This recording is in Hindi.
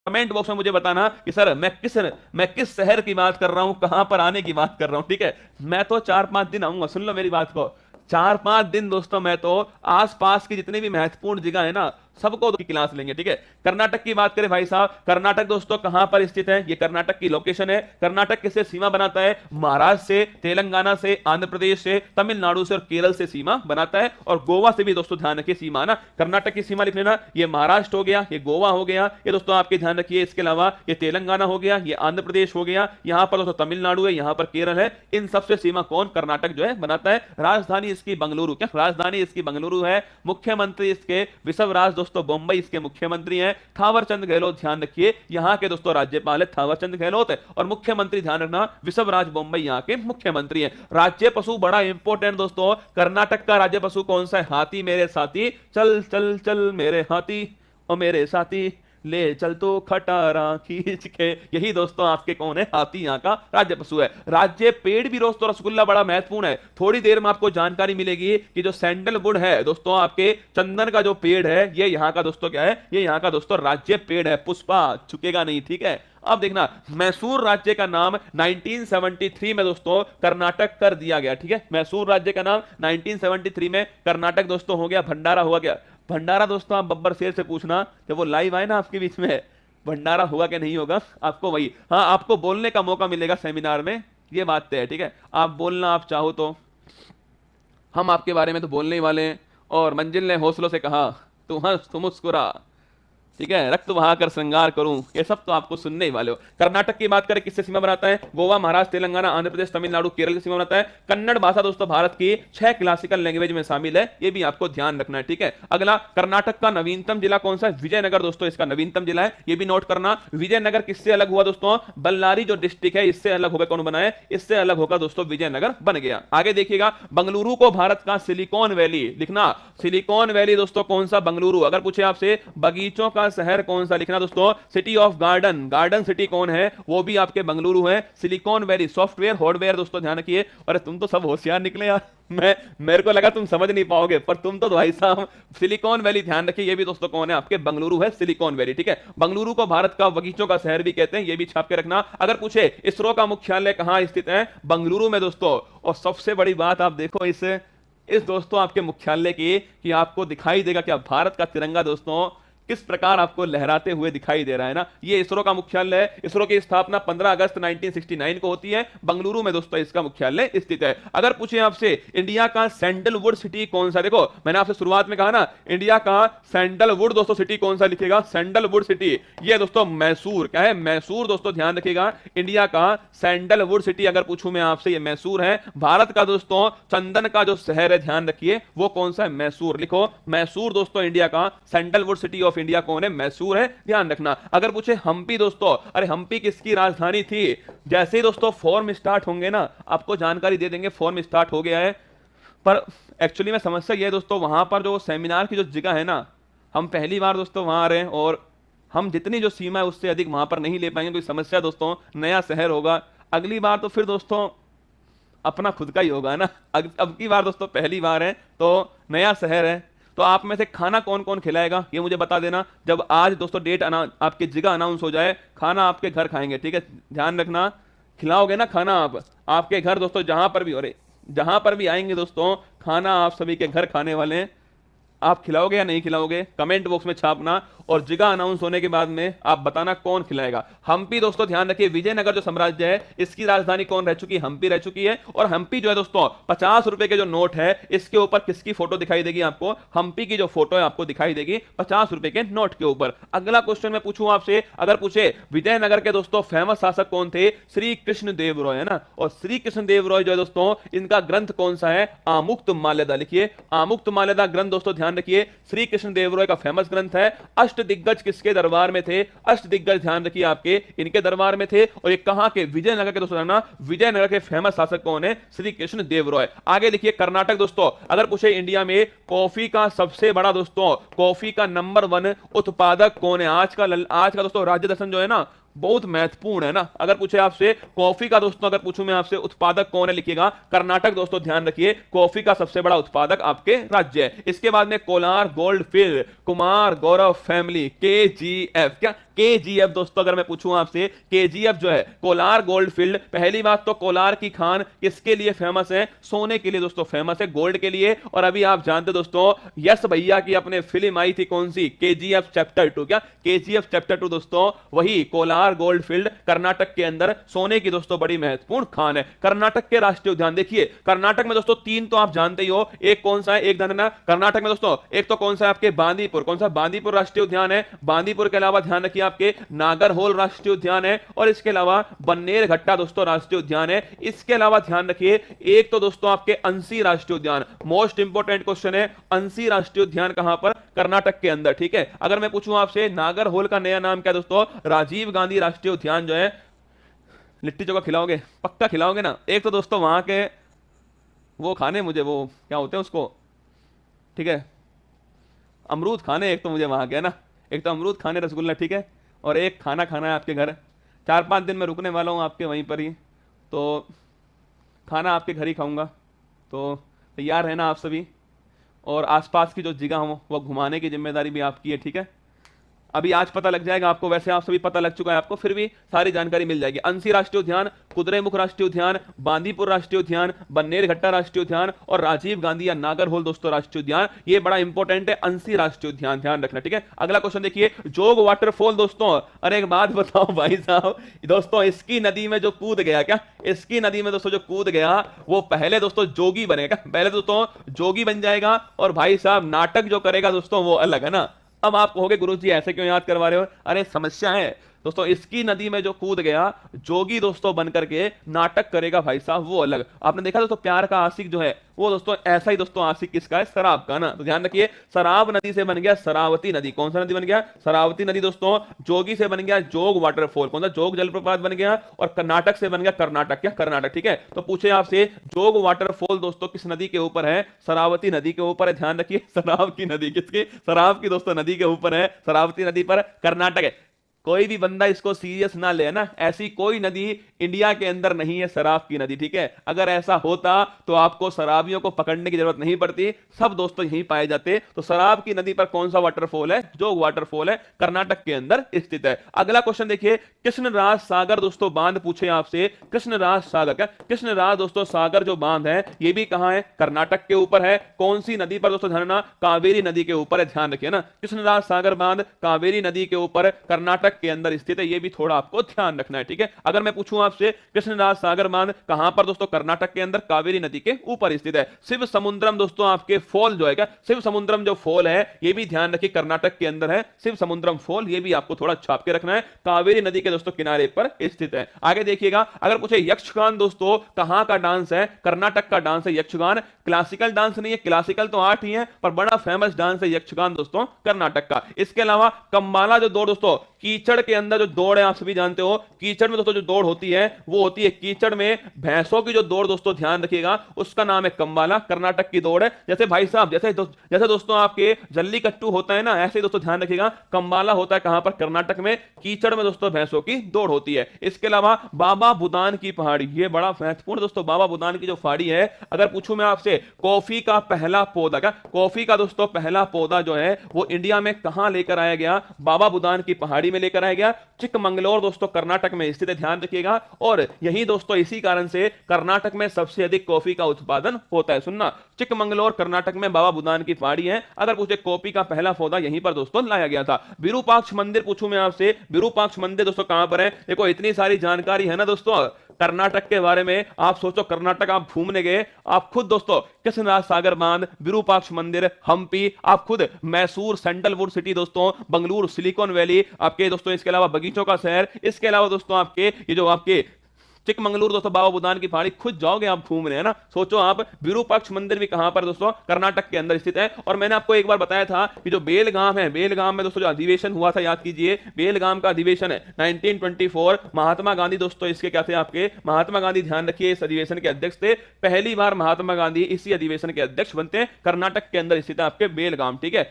कमेंट बॉक्स में मुझे बताना कि सर मैं किस शहर की बात कर रहा हूं, कहां पर आने की बात कर रहा हूं। ठीक है, मैं तो 4-5 दिन आऊंगा, सुन लो मेरी बात को। 4-5 दिन दोस्तों मैं तो आसपास की जितनी भी महत्वपूर्ण जगह है ना, सबको की क्लास लेंगे। ठीक है, कर्नाटक की बात करें भाई साहब, कर्नाटक दोस्तों कहां पर स्थित है, ये कर्नाटक की लोकेशन है। कर्नाटक किससे सीमा बनाता है? महाराष्ट्र से, तेलंगाना से, आंध्र प्रदेश से, तमिलनाडु से और केरल से सीमा बनाता है। और गोवा से भी दोस्तों ध्यान रखिए सीमा ना, कर्नाटक की सीमा लिख लेना। ये महाराष्ट्र हो गया, ये गोवा हो गया, ये दोस्तों आपके ध्यान रखिए। इसके अलावा ये तेलंगाना हो गया, ये आंध्र प्रदेश हो गया, यहां पर दोस्तों तमिलनाडु है, यहां पर केरल है। इन सबसे सीमा कौन? कर्नाटक जो है बनाता है। राजधानी इसकी बंगलुरु, क्या राजधानी इसकी बंगलुरु है। मुख्यमंत्री इसके विश्वराज दोस्तों बंबई इसके मुख्यमंत्री हैं। थावरचंद गहलोत, ध्यान रखिए यहां के दोस्तों राज्यपाल है थावरचंद गहलोत है, और मुख्यमंत्री ध्यान रखना विश्वराज बंबई यहां के मुख्यमंत्री हैं। राज्य पशु बड़ा इंपॉर्टेंट दोस्तों, कर्नाटक का राज्य पशु कौन सा है? हाथी मेरे साथी, चल चल चल मेरे हाथी और मेरे साथी, ले चल तो खटारा खींच के। यही दोस्तों आपके कौन है? हाथी यहाँ का राज्य पशु है। राज्य पेड़ भी दोस्तों रसगुल्ला बड़ा महत्वपूर्ण है। थोड़ी देर में आपको जानकारी मिलेगी कि जो सैंडलवुड है दोस्तों, आपके चंदन का जो पेड़ है, ये यहाँ का दोस्तों क्या है? ये यहाँ का दोस्तों राज्य पेड़ है। पुष्पा चुकेगा नहीं, ठीक है। अब देखना, मैसूर राज्य का नाम 1973 में दोस्तों कर्नाटक कर दिया गया। ठीक है, मैसूर राज्य का नाम 1973 में कर्नाटक दोस्तों हो गया। भंडारा हुआ गया। भंडारा दोस्तों आप बब्बर शेर से पूछना, जब वो लाइव आए ना आपके बीच में, भंडारा होगा कि नहीं होगा आपको वही, हाँ आपको बोलने का मौका मिलेगा सेमिनार में, ये बात तय है। ठीक है, आप बोलना आप चाहो तो, हम आपके बारे में तो बोलने ही वाले हैं। और मंजिल ने हौसलों से कहा, तू हंस तू मुस्कुरा, ठीक है, रक्त बहाकर श्रृंगार करूं, ये सब तो आपको सुनने ही वाले हो। कर्नाटक की बात करें किससे सीमा बनाता है? गोवा, महाराष्ट्र, तेलंगाना, आंध्र प्रदेश, तमिलनाडु, केरल की सीमा बनाता है। कन्नड़ भाषा दोस्तों भारत की 6 क्लासिकल लैंग्वेज में शामिल है, ये भी आपको ध्यान रखना है। ठीक है, अगला, कर्नाटक का नवीनतम जिला कौन सा है? विजयनगर दोस्तों इसका नवीनतम जिला है, ये भी नोट करना। विजयनगर किससे अलग हुआ दोस्तों? बल्लारी जो डिस्ट्रिक्ट है इससे अलग होकर कौन बना है? इससे अलग होकर दोस्तों विजयनगर बन गया। आगे देखिएगा, बंगलुरु को भारत का सिलिकॉन वैली लिखना। सिलिकॉन वैली दोस्तों कौन सा? बंगलुरु। अगर पूछे आपसे बगीचों का शहर कौन सा, लिखना दोस्तों city of garden. Garden city कौन है? वो भी आपके बंगलुरु है। सिलिकॉन वैली, सॉफ्टवेयर हार्डवेयर दोस्तों ध्यान रखिए। अरे तुम तो सब होशियार निकले यार, मेरे को लगा तुम समझ नहीं पाओगे, पर तुम तो भाई साहब सिलिकॉन वैली ध्यान रखिए। ये भी दोस्तों कौन है? आपके बंगलुरु है सिलिकॉन वैली। ठीक है, बंगलुरु को भारत का बगीचों का शहर भी कहते हैं, ये भी छाप के रखना। अगर पूछे इसरो का मुख्यालय कहां स्थित है? बंगलुरु में दोस्तों। और सबसे बड़ी बात आप देखो इस दोस्तों आपके मुख्यालय की, कि आपको दिखाई देगा क्या भारत का तिरंगा दोस्तों किस प्रकार आपको लहराते हुए दिखाई दे रहा है ना। ये इसरो का मुख्यालय है। इसरो की स्थापना 15 अगस्त 1969 को होती है। बंगलुरु में दोस्तों इसका मुख्यालय स्थित है। अगर पूछे आपसे इंडिया का सैंडलवुड सिटी कौन सा, देखो मैंने आपसे शुरुआत में कहा ना, इंडिया का सैंडलवुड दोस्तों सिटी कौन सा, लिखेगा सैंडलवुड सिटी। ये दोस्तों मैसूर, क्या है? मैसूर दोस्तों ध्यान रखिएगा। इंडिया का सैंडलवुड सिटी अगर पूछूं मैं आपसे, ये मैसूर है। भारत का दोस्तों चंदन का जो शहर है ध्यान रखिए वो कौन सा है? मैसूर। लिखो मैसूर दोस्तों इंडिया का सैंडलवुड सिटी ऑफ इंडिया कौन है? मैसूर है, ध्यान रखना। अगर पूछे हम्पी दोस्तों, अरे हम्पी किसकी राजधानी थी? जैसे ही दोस्तों फॉर्म स्टार्ट होंगे ना आपको जानकारी दे देंगे, फॉर्म स्टार्ट हो गया है। पर एक्चुअली में समस्या ये है दोस्तों, वहां पर जो सेमिनार की जो जगह है ना, हम पहली बार दोस्तों वहां आ रहे हैं और हम जितनी जो सीमा है उससे अधिक वहां पर नहीं ले पाएंगे। कोई समस्या दोस्तों, नया शहर होगा, अगली बार तो फिर दोस्तों अपना खुद का ही होगा ना। अब की बार दोस्तों पहली बार है तो नया शहर है। तो आप में से खाना कौन कौन खिलाएगा ये मुझे बता देना। जब आज दोस्तों डेट आपकी जगह अनाउंस हो जाए, खाना आपके घर खाएंगे, ठीक है, ध्यान रखना। खिलाओगे ना खाना आप आपके घर दोस्तों, जहां पर भी, अरे जहां पर भी आएंगे दोस्तों, खाना आप सभी के घर खाने वाले हैं। आप खिलाओगे या नहीं खिलाओगे कमेंट बॉक्स में छापना, और जगह अनाउंस होने के बाद में आप बताना कौन खिलाएगा। हम्पी दोस्तों ध्यान रखिए, विजयनगर जो साम्राज्य है इसकी राजधानी कौन रह चुकी है? हम्पी रह चुकी है। और हम्पी जो है दोस्तों 50 रुपए के जो नोट है इसके ऊपर किसकी फोटो दिखाई देगी आपको? हम्पी की जो फोटो है आपको दिखाई देगी 50 रुपए के नोट के ऊपर। अगला क्वेश्चन मैं पूछूं आपसे, अगर पूछे विजयनगर के दोस्तों फेमस शासक कौन थे? श्री कृष्ण देव रॉय है ना। और श्री कृष्ण देव रॉय जो है दोस्तों, इनका ग्रंथ कौन सा है? आमुक्त माल्यदा। लिखिए आमुक्त माल्यदा ग्रंथ दोस्तों ध्यान रखिए, श्री कृष्ण देव रॉय का फेमस ग्रंथ है। अष्ट दिग्गज किसके दरबार में थे? अष्ट दिग्गज ध्यान रखिए आपके इनके दरबार में थे। और ये कहां के? विजयनगर के दोस्तों ना। विजयनगर के फेमस शासक कौन है? श्री कृष्ण देव रॉय। आगे देखिए कर्नाटक दोस्तों, अगर पूछे इंडिया में कॉफी का सबसे बड़ा दोस्तों, कॉफी का नंबर 1 उत्पादक कौन है? आज का दोस्तों राज्य दर्शन जो है ना, बहुत महत्वपूर्ण है ना। अगर पूछे आपसे कॉफी का दोस्तों, अगर पूछूं मैं आपसे उत्पादक कौन है, लिखिएगा कर्नाटक दोस्तों। ध्यान रखिए कॉफी का सबसे बड़ा उत्पादक आपके राज्य है। इसके बाद में Kolar gold field, Kumar Gaurav family, KGF. क्या केजीएफ दोस्तों, अगर मैं पूछूं आपसे केजीएफ जो है कोलार गोल्ड फील्ड, पहली बात तो कोलार की खान किसके लिए फेमस है? सोने के लिए दोस्तों फेमस है, गोल्ड के लिए। और अभी आप जानते दोस्तों यस भैया की अपने फिल्म आई थी कौन सी? KGF chapter 2। क्या केजीएफ चैप्टर 2 दोस्तों वही कोलार गोल्ड फील्ड कर्नाटक के अंदर सोने की दोस्तों बड़ी महत्वपूर्ण खान है। कर्नाटक के राष्ट्रीय उद्यान देखिए, कर्नाटक में दोस्तों 3 तो आप जानते ही हो, एक कौन सा है, एक धनना कर्नाटक में दोस्तों, एक तो कौन सा है आपके बांदीपुर, कौन सा? बांदीपुर राष्ट्रीय उद्यान है। बांदीपुर के अलावा ध्यान रखिए आपके नागरहोल राष्ट्रीय उद्यान है, और इसके अलावा बन्नेर घट्टा दोस्तों राष्ट्रीय उद्यान है। इसके अलावा ध्यान रखिए एक तो दोस्तों आपके अंसी राष्ट्रीय उद्यान, मोस्ट इंपोर्टेंट क्वेश्चन है, अंसी राष्ट्रीय उद्यान कहां पर? कर्नाटक के अंदर, ठीक है। अगर मैं पूछूं आपसे नागरहोल का नया नाम क्या दोस्तों? राजीव गांधी राष्ट्रीय उद्यान जो है। लिट्टी चोखा खिलाओगे? पक्का खिलाओगे ना? एक तो दोस्तों वहां के वो खाने मुझे, वो क्या होते हैं उसको, ठीक है, अमरूद खाने, एक तो मुझे वहां के है ना, एक तो अमरूद खाने रसगुल्ला, ठीक है, और एक खाना खाना है आपके घर। 4-5 दिन में रुकने वाला हूँ आपके वहीं पर ही, तो खाना आपके घर ही खाऊंगा, तो तैयार रहना आप सभी। और आसपास की जो जगह हो वो घुमाने की जिम्मेदारी भी आपकी है, ठीक है। अभी आज पता लग जाएगा आपको, वैसे आप सभी पता लग चुका है आपको, फिर भी सारी जानकारी मिल जाएगी। अंसी राष्ट्रीय उद्यान, कुद्रेमुख राष्ट्रीय उद्यान, बांदीपुर राष्ट्रीय उद्यान, बन्नेर घट्टा राष्ट्रीय उद्यान और राजीव गांधी या नागरहोल दोस्तों राष्ट्रीय उद्यान, ये बड़ा इंपॉर्टेंट है अंसी राष्ट्रीय उद्यान, ध्यान रखना, ठीक है। अगला क्वेश्चन देखिए, जोग वाटरफॉल दोस्तों। अरे एक बात बताओ भाई साहब दोस्तों, इसकी नदी में जो कूद गया, क्या इसकी नदी में दोस्तों जो कूद गया वो पहले दोस्तों जोगी बनेगा, पहले दोस्तों जोगी बन जाएगा, और भाई साहब नाटक जो करेगा दोस्तों वो अलग है ना। अब आप कहोगे गुरुजी ऐसे क्यों याद करवा रहे हो? अरे समस्या है दोस्तों, इसकी नदी में जो कूद गया जोगी दोस्तों बन करके नाटक करेगा भाई साहब वो अलग। आपने देखा दोस्तों प्यार का आशिक जो है वो दोस्तों ऐसा ही दोस्तों आशिक किसका है? शराब का ना। तो ध्यान रखिए शराब नदी से बन गया शरावती नदी। कौन सा नदी बन गया? शरावती नदी दोस्तों। जोगी से बन गया जोग वाटरफॉल, कौन सा? जोग जलप्रपात बन गया। और कर्नाटक से बन गया कर्नाटक, क्या कर्नाटक, ठीक है। तो पूछे आपसे जोग वाटरफॉल दोस्तों किस नदी के ऊपर है? शरावती नदी के ऊपर है। ध्यान रखिए शराब की नदी किसकी? शराब की दोस्तों नदी के ऊपर है, शरावती नदी पर, कर्नाटक है। कोई भी बंदा इसको सीरियस ना ले ना, ऐसी कोई नदी इंडिया के अंदर नहीं है शराब की नदी, ठीक है। अगर ऐसा होता तो आपको शराबियों को पकड़ने की जरूरत नहीं पड़ती, सब दोस्तों यहीं पाए जाते। तो शराब की नदी पर कौन सा वाटरफॉल है? जोग वाटरफॉल है, कर्नाटक के अंदर स्थित है। अगला क्वेश्चन देखिए, कृष्णराज सागर दोस्तों बांध पूछे आपसे, कृष्णराज सागर, क्या कृष्णराज दोस्तों सागर जो बांध है ये भी कहां है? कर्नाटक के ऊपर है। कौन सी नदी पर दोस्तों? ध्यान, कावेरी नदी के ऊपर है, ध्यान रखिए ना। कृष्णराज सागर बांध कावेरी नदी के ऊपर कर्नाटक के अंदर स्थित है, ये भी थोड़ा आपको ध्यान रखना है, ठीक है। अगर मैं पूछूं आपसे कृष्णराज सागर बांध कहां पर दोस्तों? कर्नाटक के अंदर कावेरी नदी के ऊपर स्थित है। शिव समुद्रम दोस्तों आपके फॉल जो है, क्या शिव समुद्रम जो फॉल है ये भी ध्यान रखिए कर्नाटक के अंदर है, शिव समुद्रम फॉल, ये भी आपको थोड़ा छाप के रखना है, कावेरी नदी के दोस्तों किनारे पर स्थित है। आगे देखिएगा, अगर पूछे यक्षगान दोस्तों कहां का डांस है? कर्नाटक का डांस है यक्षगान। क्लासिकल डांस नहीं है, क्लासिकल तो 8 ही है, पर बड़ा फेमस डांस है यक्षगान दोस्तों कर्नाटक का। इसके अलावा कम्बाला जो दौड़ दोस्तों, कीचड़ के अंदर जो दौड़ है आप सभी जानते हो, कीचड़ में दोस्तों जो दौड़ होती है वो होती है कीचड़ में भैंसों की जो दौड़ दोस्तों, ध्यान रखिएगा उसका नाम है कम्बाला, कर्नाटक की दौड़ है। जैसे भाई साहब जैसे दोस्तों आपके जल्लीकट्टू होता है ना, ऐसे दोस्तों ध्यान रखिएगा कम्बाला होता है कहां पर? कर्नाटक में, कीचड़ में दोस्तों भैंसों की दौड़ होती है। इसके अलावा बाबा बुदान की पहाड़ी, ये बड़ा महत्वपूर्ण दोस्तों, बाबा बुदान की जो पहाड़ी है, अगर पूछूं मैं आपसे कॉफी का पहला पौधा, क्या कॉफी का दोस्तों पहला पौधा जो है वो इंडिया में कहां लेकर आया गया? बाबा बुदान की पहाड़ी में लेकर आया गया, चिकमंगलौर दोस्तों कर्नाटक में स्थित है, ध्यान रखिएगा। और यही दोस्तों इसी कारण से कर्नाटक में सबसे अधिक कॉफी का उत्पादन होता है। सुनना, चिकमंगलौर कर्नाटक में बाबा बुदान की पहाड़ी है। अगर पूछे कॉफी का पहला पौधा यहीं पर दोस्तों लाया गया था। विरूपाक्ष मंदिर पूछूं मैं आपसे, विरूपाक्ष मंदिर दोस्तों कहां पर है? देखो इतनी सारी जानकारी है ना दोस्तों कर्नाटक के बारे में। आप सोचो कर्नाटक आप घूमने गए, आप खुद दोस्तों कृष्णराज सागर बांध, विरूपाक्ष मंदिर, हम्पी, आप खुद मैसूर सैंडलवुड सिटी दोस्तों, बंगलुरु सिलिकॉन वैली आपके दोस्तों, इसके अलावा बगीचों का शहर, इसके अलावा दोस्तों आपके ये जो आपके चिकमंगलुरु दोस्तों बाबा बुदान की पहाड़ी, खुद जाओगे आप घूम रहे हैं ना। सोचो आप, विरूपाक्ष मंदिर भी कहां पर दोस्तों? कर्नाटक के अंदर स्थित है। और मैंने आपको एक बार बताया था कि जो बेलगाम है, बेलगाम में दोस्तों जो अधिवेशन हुआ था, याद कीजिए बेलगाम का अधिवेशन है 1924, महात्मा गांधी दोस्तों इसके क्या थे? आपके महात्मा गांधी, ध्यान रखिए इस अधिवेशन के अध्यक्ष थे। पहली बार महात्मा गांधी इसी अधिवेशन के अध्यक्ष बनते हैं, कर्नाटक के अंदर स्थित है आपके बेलगाम, ठीक है।